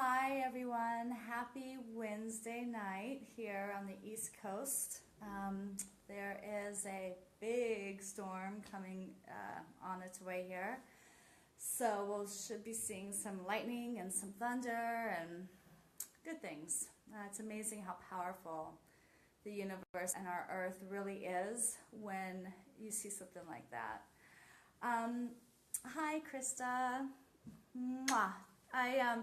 Hi everyone, happy Wednesday night here on the East Coast. There is a big storm coming on its way here. So we should be seeing some lightning and some thunder and good things. It's amazing how powerful the universe and our earth really is when you see something like that. Hi Krista. Mwah.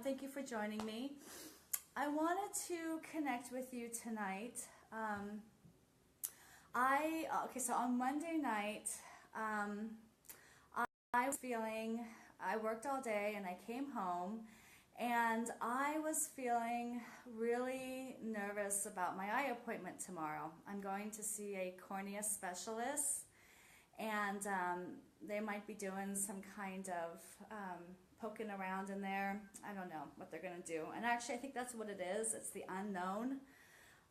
Thank you for joining me. I wanted to connect with you tonight. So on Monday night, I was feeling, I worked all day and I came home and I was feeling really nervous about my eye appointment tomorrow. I'm going to see a cornea specialist and they might be doing some kind of poking around in there. I don't know what they're going to do. And actually, I think that's what it is. It's the unknown.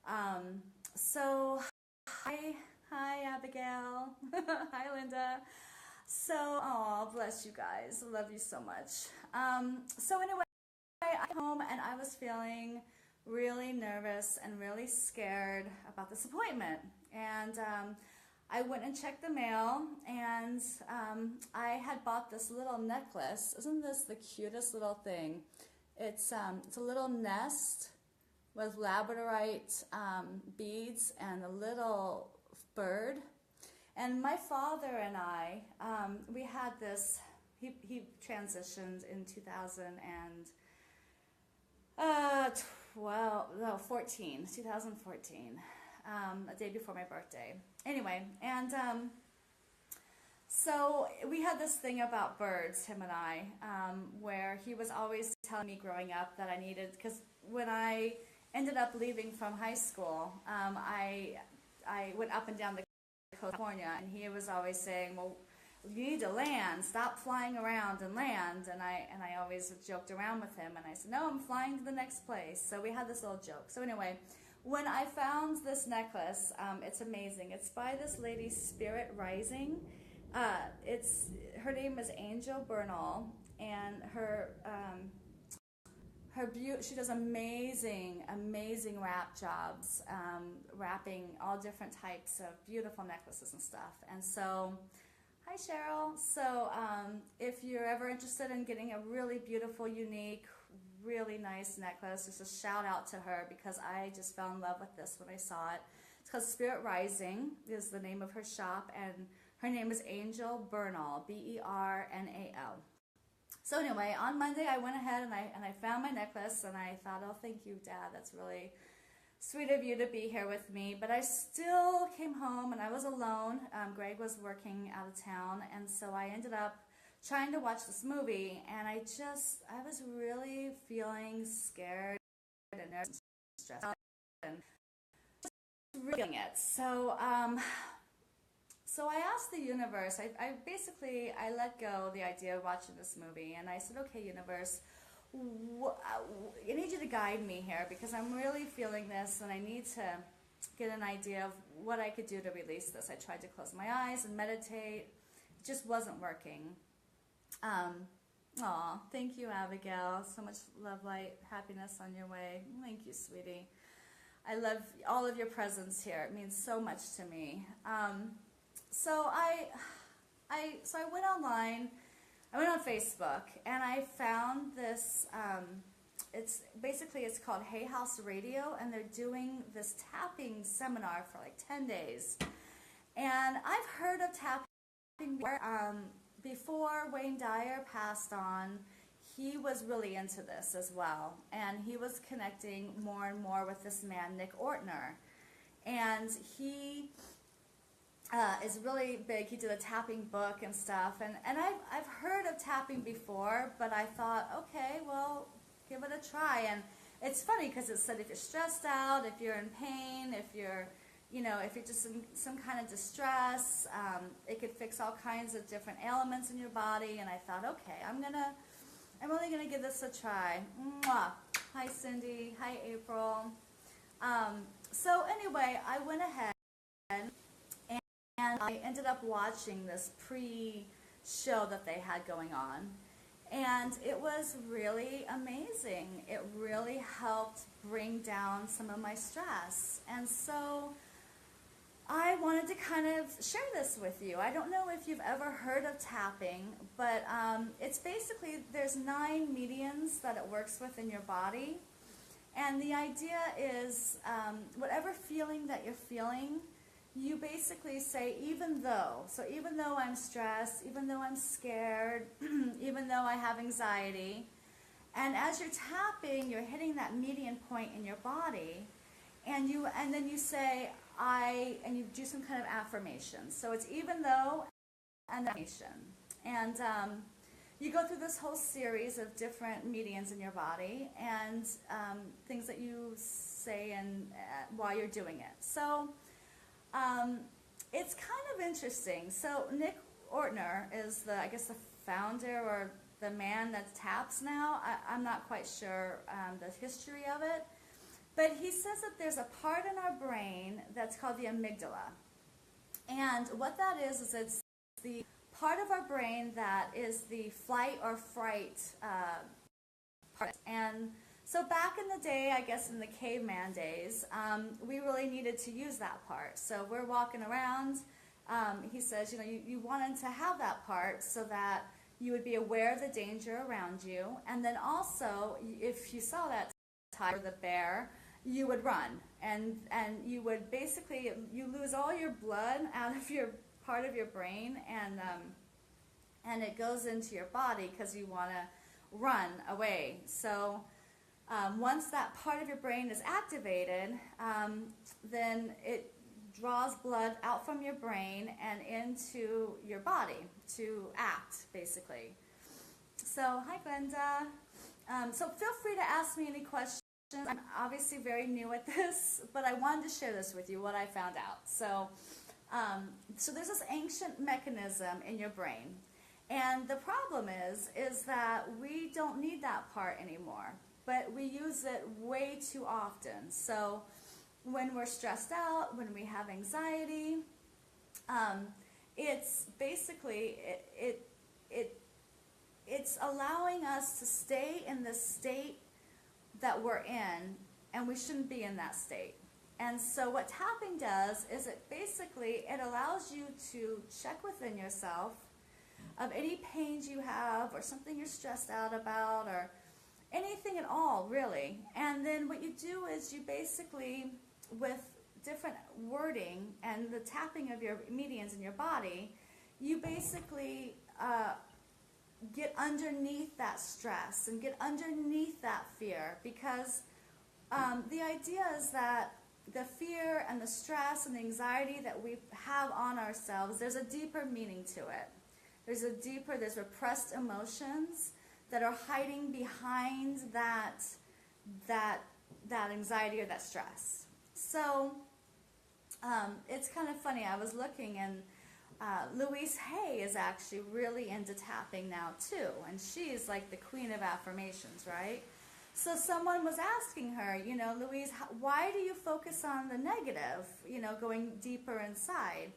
Hi Abigail. Hi Linda. Oh, bless you guys. I love you so much. So anyway, I came home and I was feeling really nervous and really scared about this appointment. And I went and checked the mail, and I had bought this little necklace. Isn't this the cutest little thing? It's a little nest with labradorite beads and a little bird. And my father and I, we had this. He transitioned in 2014. A day before my birthday. Anyway, and so we had this thing about birds, him and I, where he was always telling me growing up that I needed, because when I ended up leaving from high school, I went up and down the coast of California, and he was always saying, well, you need to land, stop flying around and land, and I always joked around with him, and I said, no, I'm flying to the next place. So we had this little joke. So anyway, when I found this necklace, it's amazing. It's by this lady, Spirit Rising. Her name is Angel Bernal, and she does amazing wrap jobs, wrapping all different types of beautiful necklaces and stuff. And so, hi Cheryl. So if you're ever interested in getting a really beautiful, unique, really nice necklace, just a shout out to her, because I just fell in love with this when I saw it. It's called Spirit Rising is the name of her shop, and her name is Angel Bernal, Bernal. So anyway, on Monday I went ahead and I found my necklace, and I thought, oh, thank you, Dad, that's really sweet of you to be here with me. But I still came home and I was alone. Greg was working out of town, and so I ended up trying to watch this movie, and I was really feeling scared and nervous and stressed out and just really feeling it. So I asked the universe, I let go of the idea of watching this movie, and I said, okay, universe, I need you to guide me here, because I'm really feeling this, and I need to get an idea of what I could do to release this. I tried to close my eyes and meditate. It just wasn't working. Thank you, Abigail. So much love, light, happiness on your way. Thank you, sweetie. I love all of your presence here. It means so much to me. So I went online. I went on Facebook, and I found this. It's called Hay House Radio, and they're doing this tapping seminar for like 10 days. And I've heard of tapping before Wayne Dyer passed on. He was really into this as well, and he was connecting more and more with this man, Nick Ortner, and he is really big. He did a tapping book and stuff, and I've heard of tapping before, but I thought, okay, well, give it a try. And it's funny because it said if you're stressed out, if you're in pain, if you're just in some kind of distress, it could fix all kinds of different ailments in your body. And I thought, okay, I'm really gonna give this a try. Mwah. Hi Cindy. Hi April. So anyway, I went ahead and I ended up watching this pre-show that they had going on. And it was really amazing. It really helped bring down some of my stress. And so I wanted to kind of share this with you. I don't know if you've ever heard of tapping, but it's basically, there's 9 medians that it works with in your body. And the idea is whatever feeling that you're feeling, you basically say, even though. So even though I'm stressed, even though I'm scared, even though I have anxiety. And as you're tapping, you're hitting that median point in your body. And then you say, and you do some kind of affirmation. So it's even though and affirmation. And you go through this whole series of different medians in your body and things that you say while you're doing it. So it's kind of interesting. So Nick Ortner is the founder or the man that taps now. I'm not quite sure the history of it. But he says that there's a part in our brain that's called the amygdala. And what that is it's the part of our brain that is the flight or fright part. And so back in the day, I guess in the caveman days, we really needed to use that part. So we're walking around. He says, you wanted to have that part so that you would be aware of the danger around you. And then also, if you saw that tiger or the bear, you would run, and you would basically, you lose all your blood out of your part of your brain, and it goes into your body because you want to run away. So once that part of your brain is activated, then it draws blood out from your brain and into your body to act, basically. So hi, Glenda. So feel free to ask me any questions. I'm obviously very new at this, but I wanted to share this with you, what I found out. So there's this ancient mechanism in your brain, and the problem is that we don't need that part anymore, but we use it way too often. So when we're stressed out, when we have anxiety, it's basically, it's allowing us to stay in this state that we're in, and we shouldn't be in that state. And so what tapping does is it allows you to check within yourself of any pains you have or something you're stressed out about or anything at all, really. And then what you do is you basically, with different wording and the tapping of your medians in your body, you basically get underneath that stress and get underneath that fear, because the idea is that the fear and the stress and the anxiety that we have on ourselves, there's a deeper meaning to it. There's repressed emotions that are hiding behind that anxiety or that stress. So it's kind of funny. I was looking, and Louise is actually really into tapping now too, and she's like the queen of affirmations, right? So someone was asking her, Louise, why do you focus on the negative, going deeper inside?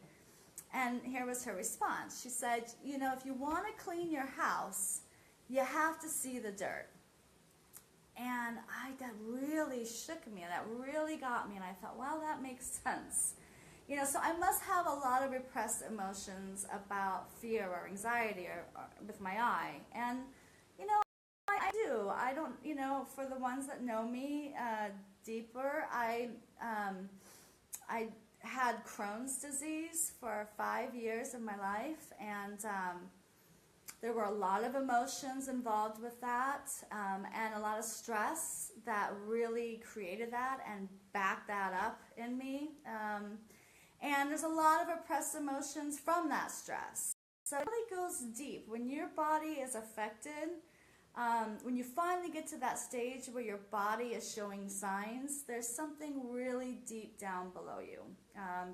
And here was her response. She said, if you want to clean your house, you have to see the dirt. And that really shook me, that really got me, and I thought, well, that makes sense. So I must have a lot of repressed emotions about fear or anxiety or with my eye. And, I do. I don't, for the ones that know me deeper, I had Crohn's disease for 5 years of my life, and there were a lot of emotions involved with that, and a lot of stress that really created that and backed that up in me. And there's a lot of repressed emotions from that stress. So it really goes deep. When your body is affected, when you finally get to that stage where your body is showing signs, there's something really deep down below you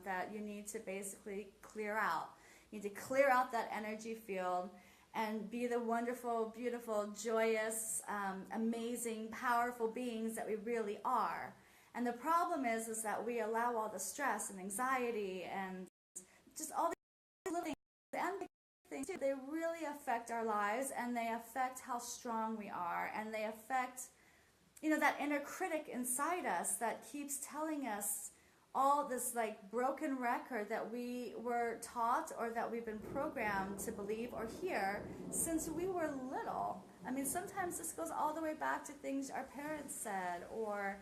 that you need to basically clear out. You need to clear out that energy field and be the wonderful, beautiful, joyous, amazing, powerful beings that we really are. And the problem is that we allow all the stress and anxiety and just all these little things. The end things too. They really affect our lives, and they affect how strong we are, and they affect, you know, that inner critic inside us that keeps telling us all this like broken record that we were taught or that we've been programmed to believe or hear since we were little. I mean, sometimes this goes all the way back to things our parents said, or,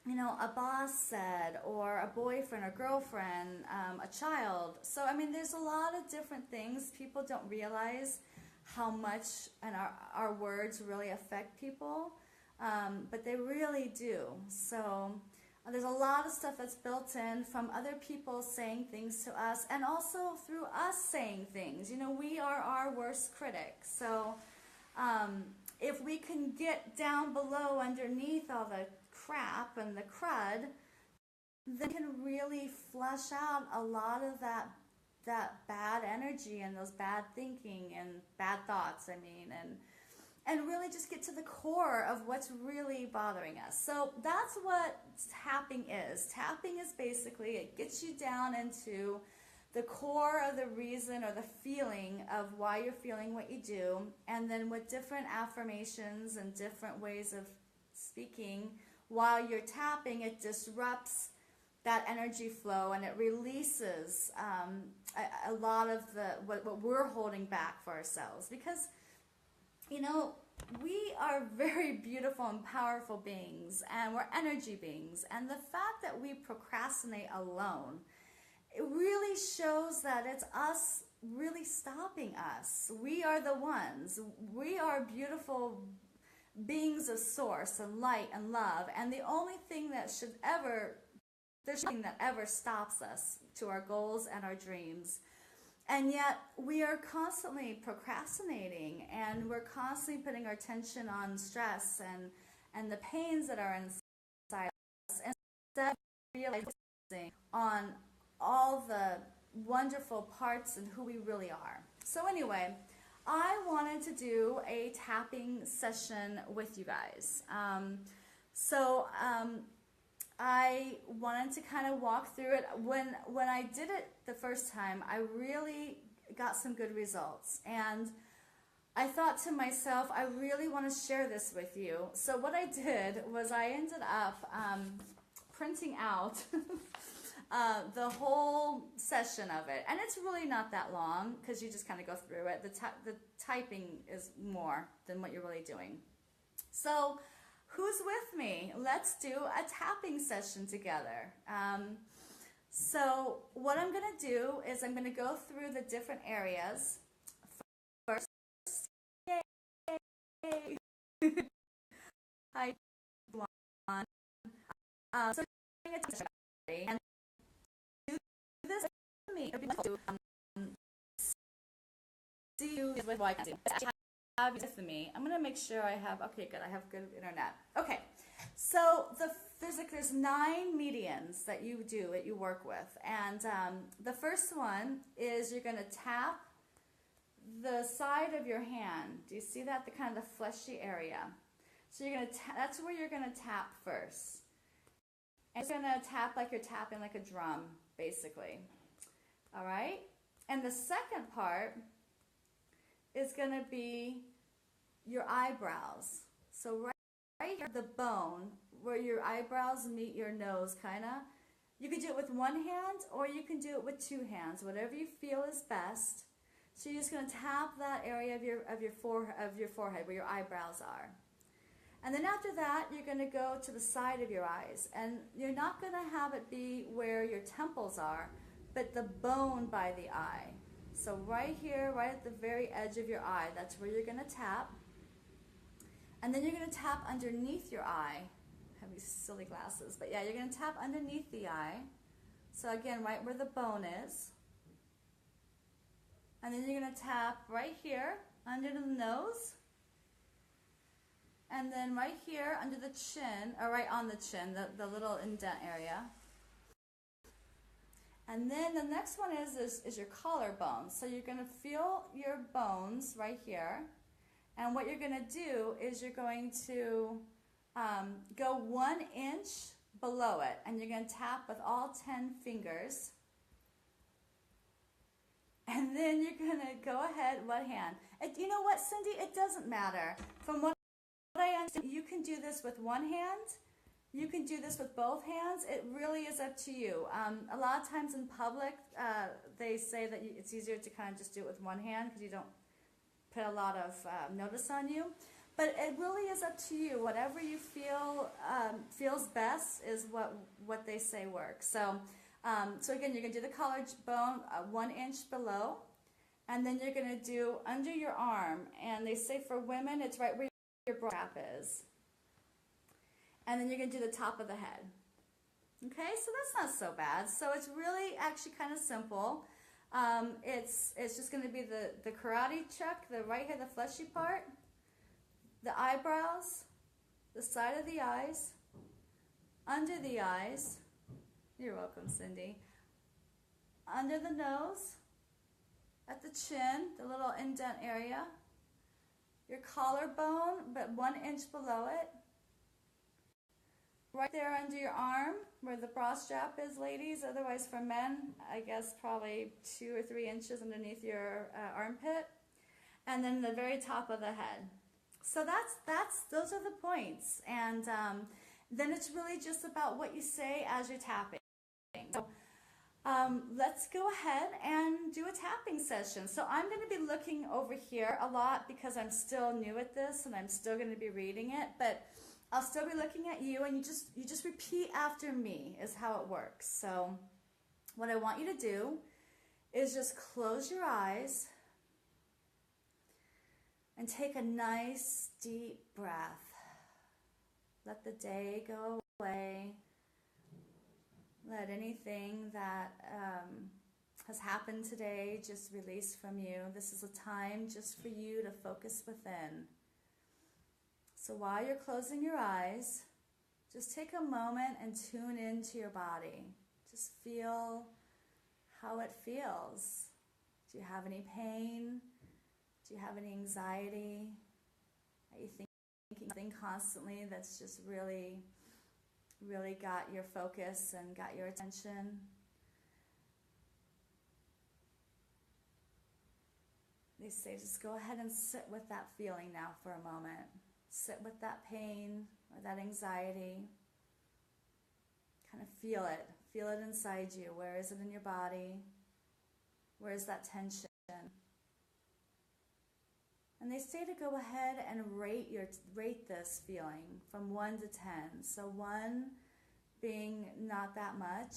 you know, a boss said, or a boyfriend or girlfriend, a child. So, I mean, there's a lot of different things. People don't realize how much and our words really affect people, but they really do. So there's a lot of stuff that's built in from other people saying things to us, and also through us saying things. You know, we are our worst critic. So if we can get down below underneath all the crap and the crud, then we can really flush out a lot of that bad energy and those bad thinking and bad thoughts, I mean, and really just get to the core of what's really bothering us. So that's what tapping is. Tapping is basically, it gets you down into the core of the reason or the feeling of why you're feeling what you do, and then with different affirmations and different ways of speaking, while you're tapping, it disrupts that energy flow, and it releases a lot of what we're holding back for ourselves. Because, you know, we are very beautiful and powerful beings, and we're energy beings, and the fact that we procrastinate alone, it really shows that it's us really stopping us. We are the ones. We are beautiful beings of source and light and love, and the only thing that there's nothing that ever stops us to our goals and our dreams. And yet we are constantly procrastinating, and we're constantly putting our attention on stress and the pains that are inside us, instead of realizing on all the wonderful parts and who we really are. So anyway, I wanted to do a tapping session with you guys. I wanted to kind of walk through it. When I did it the first time, I really got some good results, and I thought to myself, I really want to share this with you. So what I did was I ended up printing out the whole session of it, and it's really not that long because you just kind of go through it. The typing is more than what you're really doing. So who's with me? Let's do a tapping session together. So what I'm going to do is I'm going to go through the different areas. First, yay! Hi, everyone. So and do this with me. See you with what I can do. Have you with me. I'm gonna make sure I have. Okay, good. I have good internet. Okay, so there's 9 medians that you work with, and the first one is you're gonna tap the side of your hand. Do you see that? The kind of the fleshy area. So you're gonna that's where you're gonna tap first, and you're gonna tap like you're tapping like a drum, basically. All right, and the second part is going to be your eyebrows. So right here, the bone where your eyebrows meet your nose, kind of. You can do it with one hand, or you can do it with 2 hands, whatever you feel is best. So you're just going to tap that area of your forehead where your eyebrows are. And then after that, you're going to go to the side of your eyes, and you're not going to have it be where your temples are, but the bone by the eye. So right here, right at the very edge of your eye, that's where you're going to tap. And then you're going to tap underneath your eye. I have these silly glasses, but yeah, you're going to tap underneath the eye. So again, right where the bone is. And then you're going to tap right here under the nose. And then right here under the chin, or right on the chin, the little indent area. And then the next one is your collarbone. So you're going to feel your bones right here. And what you're going to do is you're going to go 1 inch below it. And you're going to tap with all 10 fingers. And then you're going to go ahead, what hand? You know what, Cindy? It doesn't matter. From what I understand, you can do this with one hand. You can do this with both hands. It really is up to you. A lot of times in public, they say that it's easier to kind of just do it with one hand because you don't put a lot of notice on you. But it really is up to you. Whatever you feel feels best is what they say works. So again, you're going to do the collarbone 1 inch below, and then you're going to do under your arm. And they say for women, it's right where your bra strap is. And then you're going to do the top of the head. Okay, so that's not so bad. So it's really actually kind of simple. It's just going to be the karate chuck, the right here, the fleshy part, the eyebrows, the side of the eyes, under the eyes. You're welcome, Cindy. Under the nose, at the chin, the little indent area, your collarbone, but 1 inch below it. Right there under your arm, where the bra strap is, ladies. Otherwise, for men, I guess probably 2 or 3 inches underneath your armpit. And then the very top of the head. So those are the points. And then it's really just about what you say as you're tapping. So let's go ahead and do a tapping session. So I'm going to be looking over here a lot because I'm still new at this and I'm still going to be reading it. But I'll still be looking at you, and you just repeat after me is how it works. So what I want you to do is just close your eyes and take a nice deep breath. Let the day go away. Let anything that has happened today just release from you. This is a time just for you to focus within. So while you're closing your eyes, just take a moment and tune into your body. Just feel how it feels. Do you have any pain? Do you have any anxiety? Are you thinking something constantly that's just really, really got your focus and got your attention? They say just go ahead and sit with that feeling now for a moment. Sit with that pain or that anxiety. Kind of feel it. Feel it inside you. Where is it in your body? Where is that tension? And they say to go ahead and rate this feeling from 1 to 10. So 1 being not that much,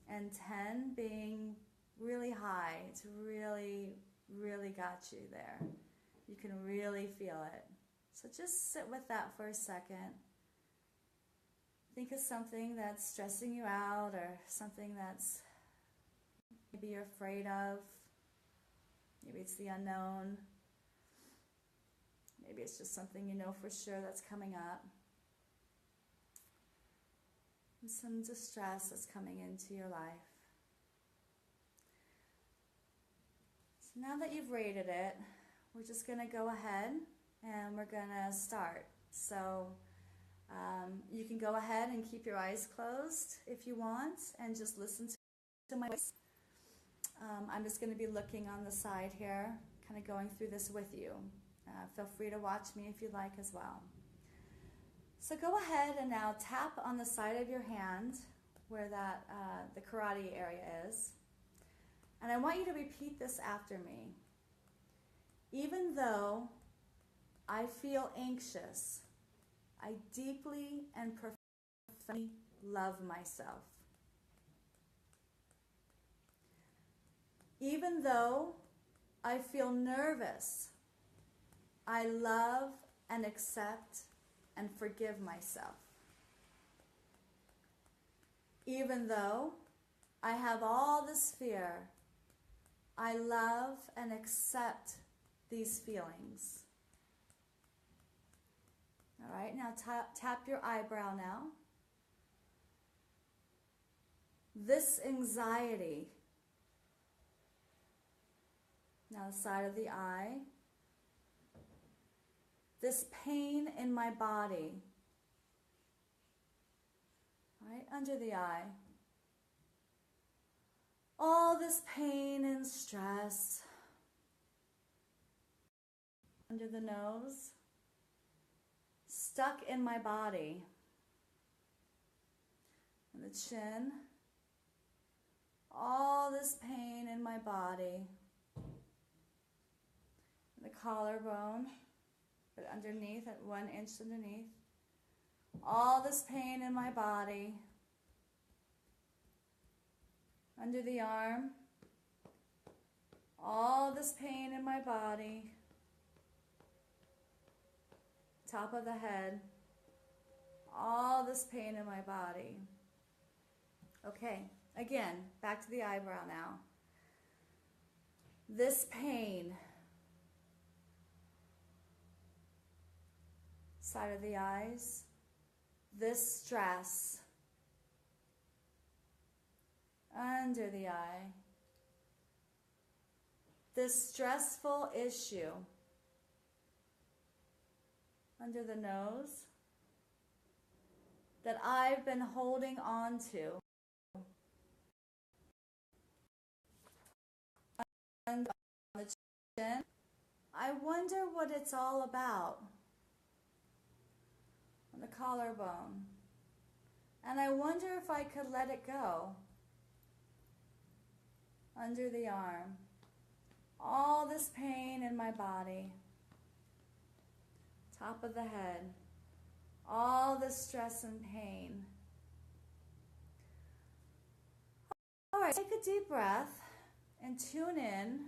and 10 being really high. It's really, really got you there. You can really feel it. So just sit with that for a second. Think of something that's stressing you out or something that's maybe you're afraid of. Maybe it's the unknown. Maybe it's just something you know for sure that's coming up. And some distress that's coming into your life. So now that you've rated it, we're just going to go ahead and we're going to start. So you can go ahead and keep your eyes closed if you want and just listen to my voice. I'm just going to be looking on the side here, kind of going through this with you. Feel free to watch me if you like as well. So go ahead and now tap on the side of your hand where that the karate area is. And I want you to repeat this after me. Even though I feel anxious, I deeply and profoundly love myself. Even though I feel nervous, I love and accept and forgive myself. Even though I have all this fear, I love and accept these feelings. All right, now tap your eyebrow now. This anxiety, now the side of the eye. This pain in my body, right under the eye. all this pain and stress under the nose, stuck in my body, and the chin, all this pain in my body, the collarbone, but underneath, at 1 inch underneath, all this pain in my body, under the arm, all this pain in my body, top of the head, all this pain in my body. Okay, again, back to the eyebrow now. This pain, side of the eyes, this stress, under the eye, this stressful issue, under the nose, that I've been holding on to, and on the chin. I wonder what it's all about, on the collarbone, and I wonder if I could let it go, under the arm, all this pain in my body, top of the head, all the stress and pain. All right, take a deep breath and tune in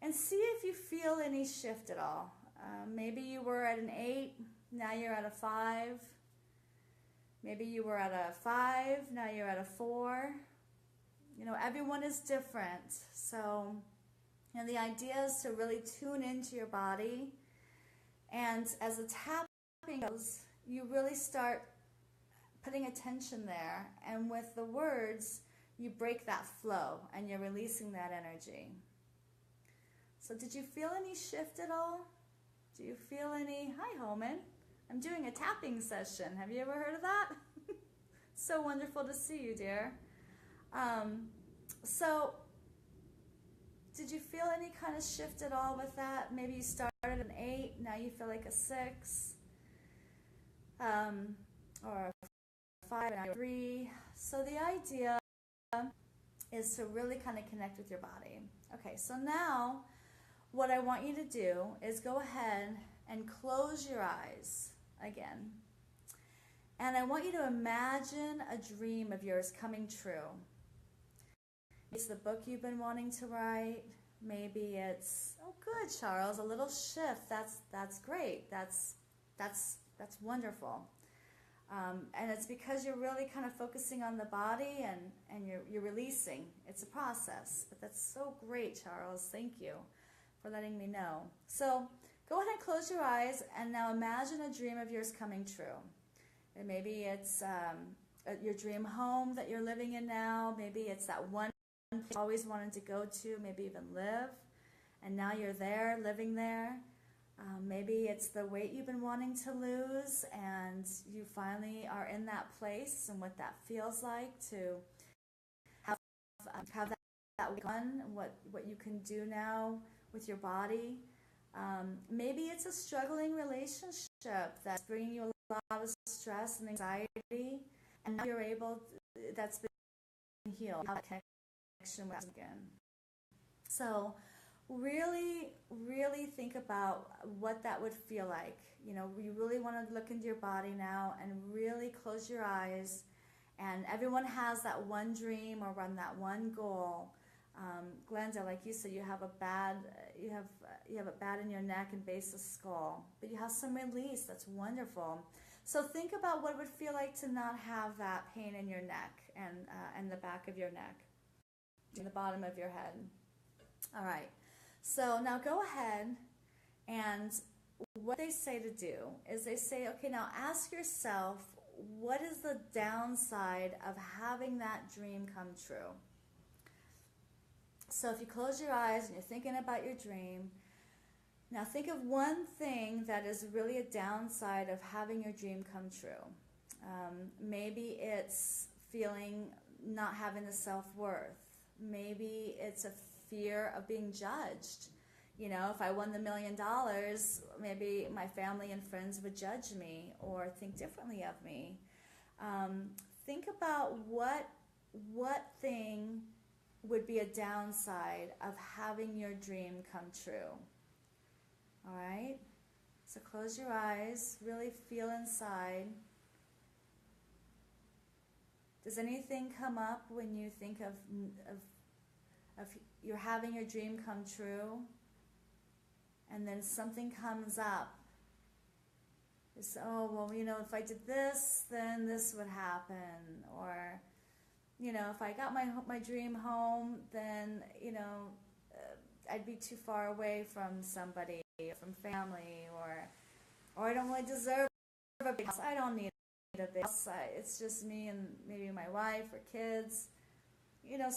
and see if you feel any shift at all. Maybe you were at an 8, now you're at a 5. Maybe you were at a 5, now you're at a 4. You know, everyone is different. So, you know, the idea is to really tune into your body. And as the tapping goes, you really start putting attention there. And with the words, you break that flow and you're releasing that energy. So did you feel any shift at all? Do you feel any, hi Holman, I'm doing a tapping session. Have you ever heard of that? So wonderful to see you, dear. So did you feel any kind of shift at all with that? Maybe you started at an 8, now you feel like a 6, or a 5 and a 3. So the idea is to really kind of connect with your body. Okay, so now what I want you to do is go ahead and close your eyes again. And I want you to imagine a dream of yours coming true. It's the book you've been wanting to write. Maybe it's, oh good, Charles, a little shift. That's great. That's wonderful. And it's because you're really kind of focusing on the body and you're releasing. It's a process, but that's so great, Charles. Thank you for letting me know. So go ahead and close your eyes and now imagine a dream of yours coming true. And maybe it's your dream home that you're living in now. Maybe it's that one place you always wanted to go to, maybe even live, and now you're there, living there. Maybe it's the weight you've been wanting to lose and you finally are in that place, and what that feels like to have that one, what you can do now with your body. Maybe it's a struggling relationship that's bringing you a lot of stress and anxiety, and now you're able, that's been healed, that connection with again. So really, really think about what that would feel like. You know, you really want to look into your body now and really close your eyes. And everyone has that one dream or that one goal. Glenda, like you said, you have a bad in your neck and base of skull, but you have some release. That's wonderful. So think about what it would feel like to not have that pain in your neck and the back of your neck, and the bottom of your head. All right. So now go ahead, and what they say to do is they say, okay, now ask yourself, what is the downside of having that dream come true? So if you close your eyes and you're thinking about your dream, now think of one thing that is really a downside of having your dream come true. Maybe it's feeling not having the self-worth. Maybe it's a fear of being judged. You know, if I won the $1 million, maybe my family and friends would judge me or think differently of me. Think about what thing would be a downside of having your dream come true. All right? So close your eyes, really feel inside. Does anything come up when you think of you're having your dream come true, and then something comes up? It's, oh, well, you know, if I did this, then this would happen. Or, you know, if I got my dream home, then, you know, I'd be too far away from somebody, from family, or I don't really deserve a big house. I don't need a big house. It's just me and maybe my wife or kids. You know,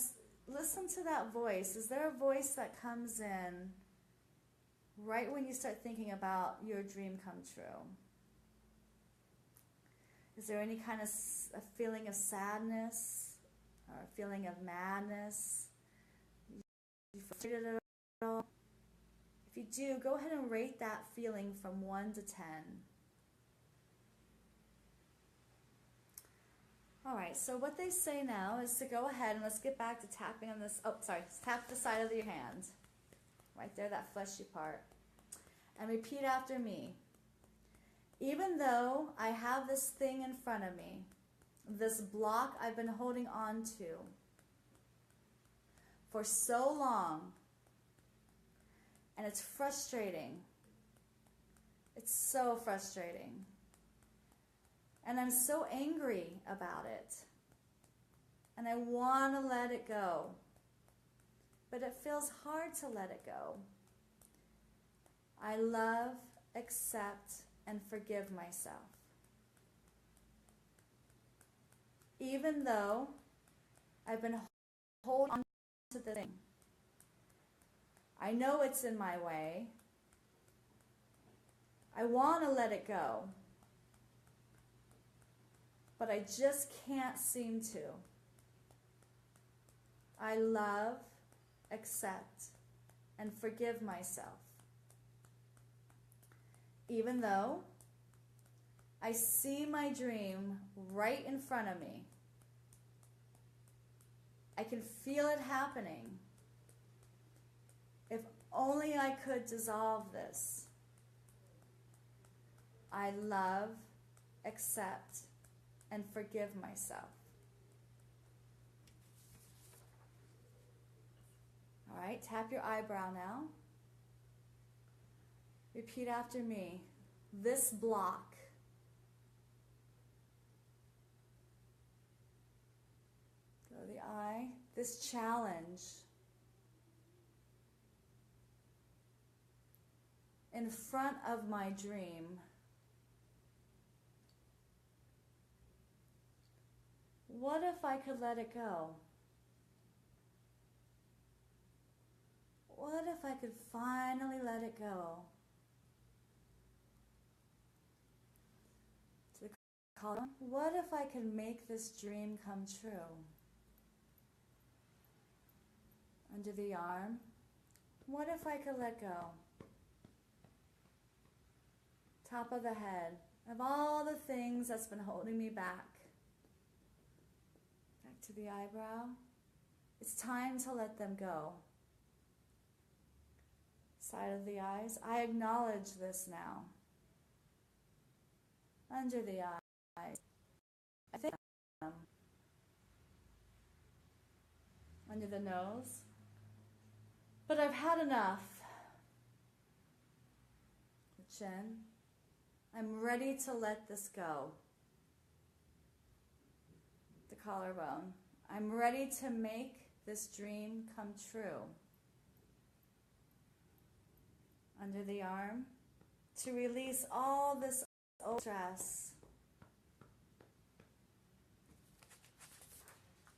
listen to that voice. Is there a voice that comes in right when you start thinking about your dream come true? Is there any kind of a feeling of sadness or a feeling of madness? You frustrated at all? If you do, go ahead and rate that feeling from 1 to 10. All right, so what they say now is to go ahead and let's get back to tapping on this. Oh, sorry, tap the side of your hand. Right there, that fleshy part. And repeat after me. Even though I have this thing in front of me, this block I've been holding on to for so long, and it's frustrating. It's so frustrating. And I'm so angry about it. And I want to let it go. But it feels hard to let it go. I love, accept, and forgive myself. Even though I've been holding on to the thing. I know it's in my way. I want to let it go. But I just can't seem to. I love, accept, and forgive myself. Even though I see my dream right in front of me. I can feel it happening. If only I could dissolve this. I love, accept, and forgive myself. All right, tap your eyebrow now. Repeat after me. This block go to the eye. This challenge in front of my dream. What if I could let it go? What if I could finally let it go? To the column, what if I could make this dream come true? Under the arm, what if I could let go? Top of the head, of all the things that's been holding me back. Back to the eyebrow. It's time to let them go. Side of the eyes. I acknowledge this now. Under the eyes. I think under the nose. But I've had enough. The chin. I'm ready to let this go. The collarbone. I'm ready to make this dream come true. Under the arm, to release all this old stress.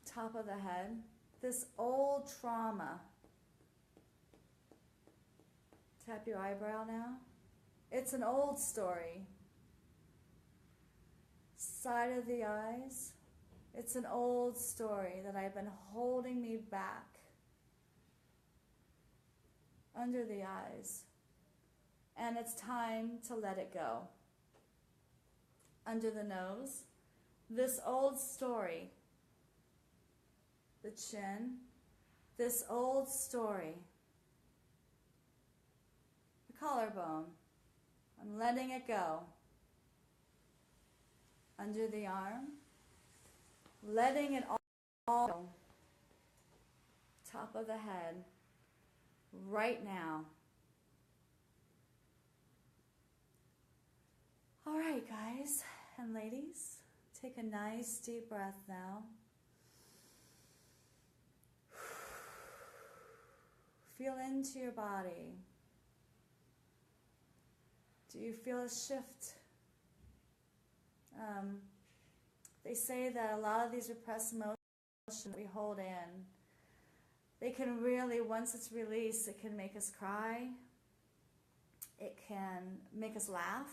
Top of the head, this old trauma. Tap your eyebrow now. It's an old story. Side of the eyes, It's an old story that I've been holding me back under the eyes. And it's time to let it go. Under the nose, this old story, the chin, this old story, the collarbone, I'm letting it go. Under the arm, letting it all go. Top of the head, right now. All right, guys and ladies, take a nice deep breath now. Feel into your body. Do you feel a shift? They say that a lot of these repressed emotions that we hold in, they can really, once it's released, it can make us cry. It can make us laugh.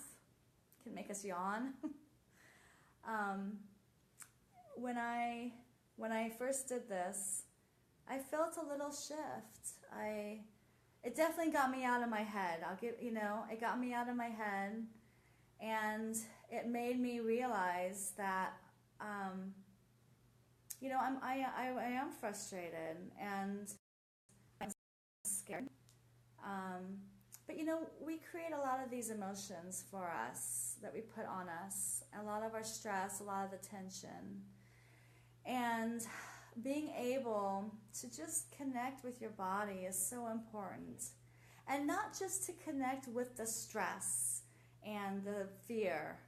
It can make us yawn. When I first did this, I felt a little shift. It definitely got me out of my head. It got me out of my head, and it made me realize that, I am frustrated and I'm scared. But we create a lot of these emotions for us that we put on us, a lot of our stress, a lot of the tension. And being able to just connect with your body is so important. And not just to connect with the stress and the fear,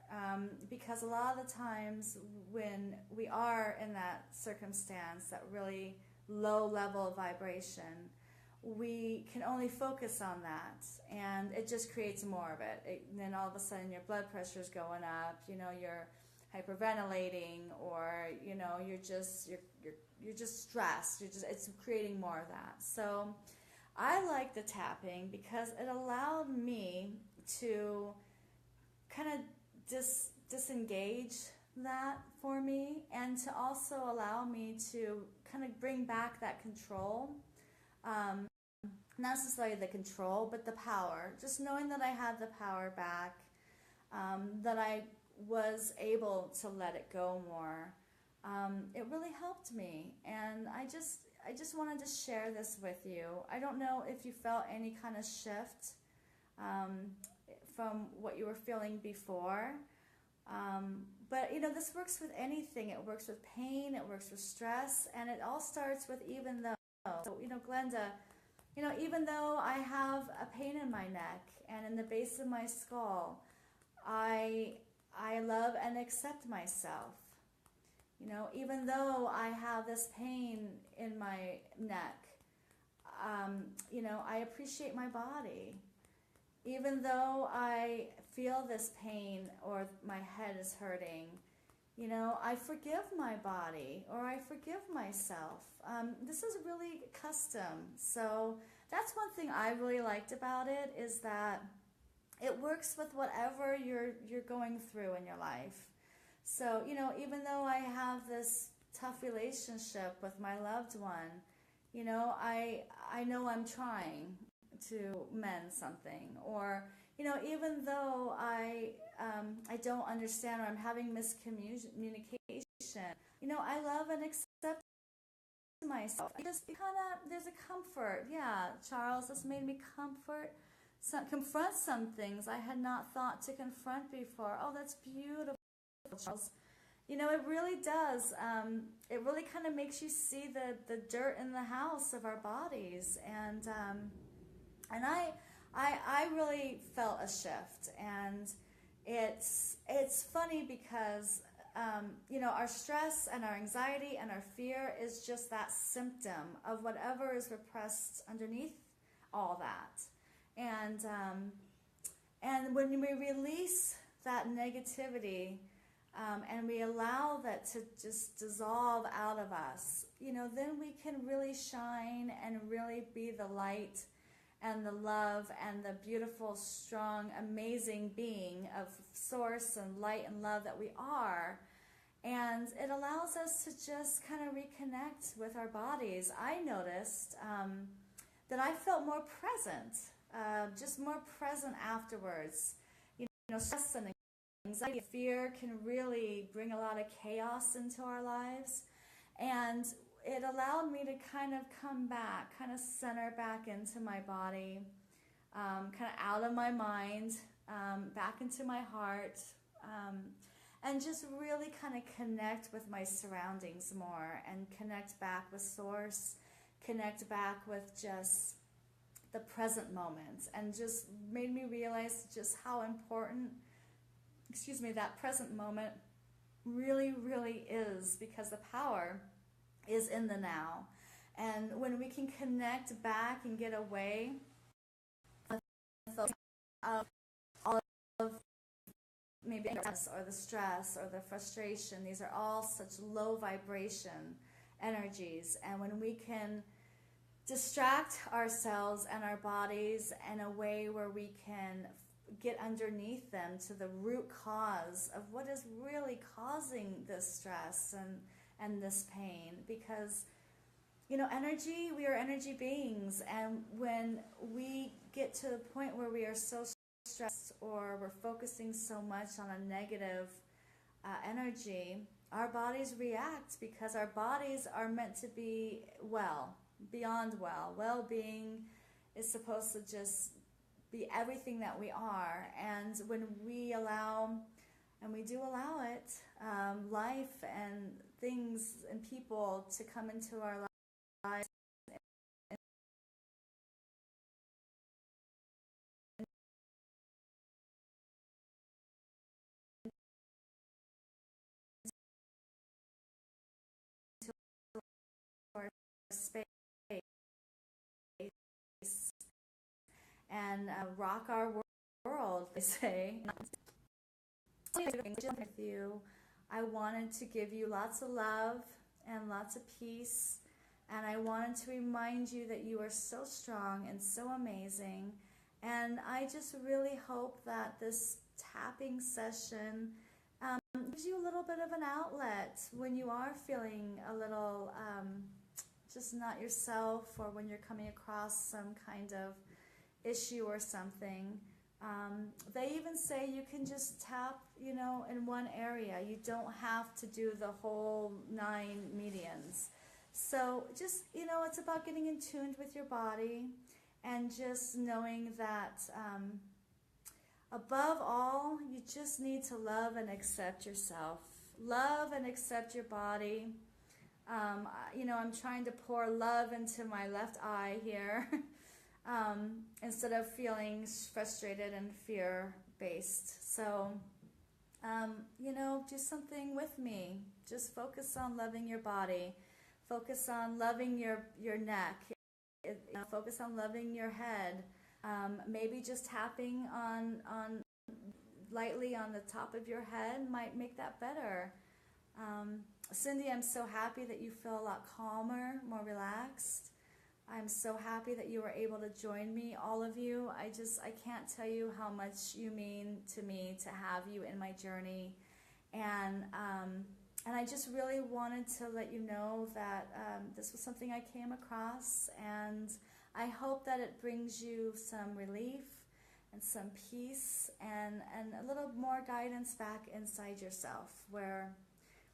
because a lot of the times when we are in that circumstance, that really low level of vibration, we can only focus on that, and it just creates more of it. And then all of a sudden your blood pressure is going up, you're hyperventilating, or you're just stressed. It's creating more of that. So I like the tapping because it allowed me to kind of disengage that for me, and to also allow me to kind of bring back that control. Not necessarily the control, but the power. Just knowing that I had the power back, that I was able to let it go more. It really helped me, and I just wanted to share this with you. I don't know if you felt any kind of shift from what you were feeling before, but this works with anything. It works with pain, it works with stress, and it all starts with even though. So, Glenda, even though I have a pain in my neck and in the base of my skull, I love and accept myself. Even though I have this pain in my neck, I appreciate my body. Even though I feel this pain or my head is hurting, I forgive my body, or I forgive myself. This is really custom. So that's one thing I really liked about it, is that it works with whatever you're going through in your life. So, even though I have this tough relationship with my loved one, I know I'm trying to mend something. Or, even though I don't understand, or I'm having miscommunication, I love and accept myself. There's a comfort. Yeah, Charles, this made me confront some things I had not thought to confront before. Oh, that's beautiful, Charles. It really does. It really kind of makes you see the dirt in the house of our bodies, and I really felt a shift. And it's funny because our stress and our anxiety and our fear is just that symptom of whatever is repressed underneath all that. And when we release that negativity, and we allow that to just dissolve out of us, then we can really shine and really be the light and the love and the beautiful, strong, amazing being of source and light and love that we are. And it allows us to just kind of reconnect with our bodies. I noticed that I felt more present, just more present afterwards. You know, stress and anxiety, fear can really bring a lot of chaos into our lives. And it allowed me to kind of come back, kind of center back into my body, kind of out of my mind, back into my heart, and just really kind of connect with my surroundings more and connect back with Source, connect back with just the present moment, and just made me realize just how important, that present moment really, really is, because the power is in the now. And when we can connect back and get away of all of maybe the stress or the frustration, these are all such low vibration energies. And when we can distract ourselves and our bodies in a way where we can get underneath them to the root cause of what is really causing this stress and this pain, because energy, we are energy beings, and when we get to the point where we are so stressed or we're focusing so much on a negative energy, our bodies react, because our bodies are meant to be well, beyond well. Well-being is supposed to just be everything that we are. And when we allow, and we do allow it, life and things and people to come into our lives our space and rock our world, they say. With you, I wanted to give you lots of love and lots of peace, and I wanted to remind you that you are so strong and so amazing. And I just really hope that this tapping session gives you a little bit of an outlet when you are feeling a little just not yourself, or when you're coming across some kind of issue or something. They even say you can just tap, in one area. You don't have to do the whole 9 medians. So just, it's about getting in tune with your body, and just knowing that above all, you just need to love and accept yourself. Love and accept your body. I'm trying to pour love into my left eye here. Instead of feeling frustrated and fear-based. So, do something with me. Just focus on loving your body. Focus on loving your neck. Focus on loving your head. Maybe just tapping on lightly on the top of your head might make that better. Cindy, I'm so happy that you feel a lot calmer, more relaxed. I'm so happy that you were able to join me, all of you. I can't tell you how much you mean to me to have you in my journey. And I just really wanted to let you know that this was something I came across, and I hope that it brings you some relief and some peace and a little more guidance back inside yourself, where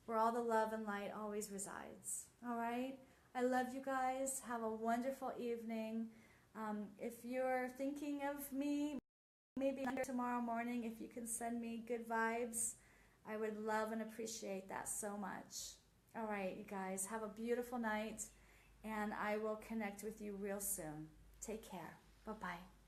all the love and light always resides. All right? I love you guys. Have a wonderful evening. If you're thinking of me, maybe tomorrow morning, if you can send me good vibes, I would love and appreciate that so much. All right, you guys, have a beautiful night, and I will connect with you real soon. Take care. Bye-bye.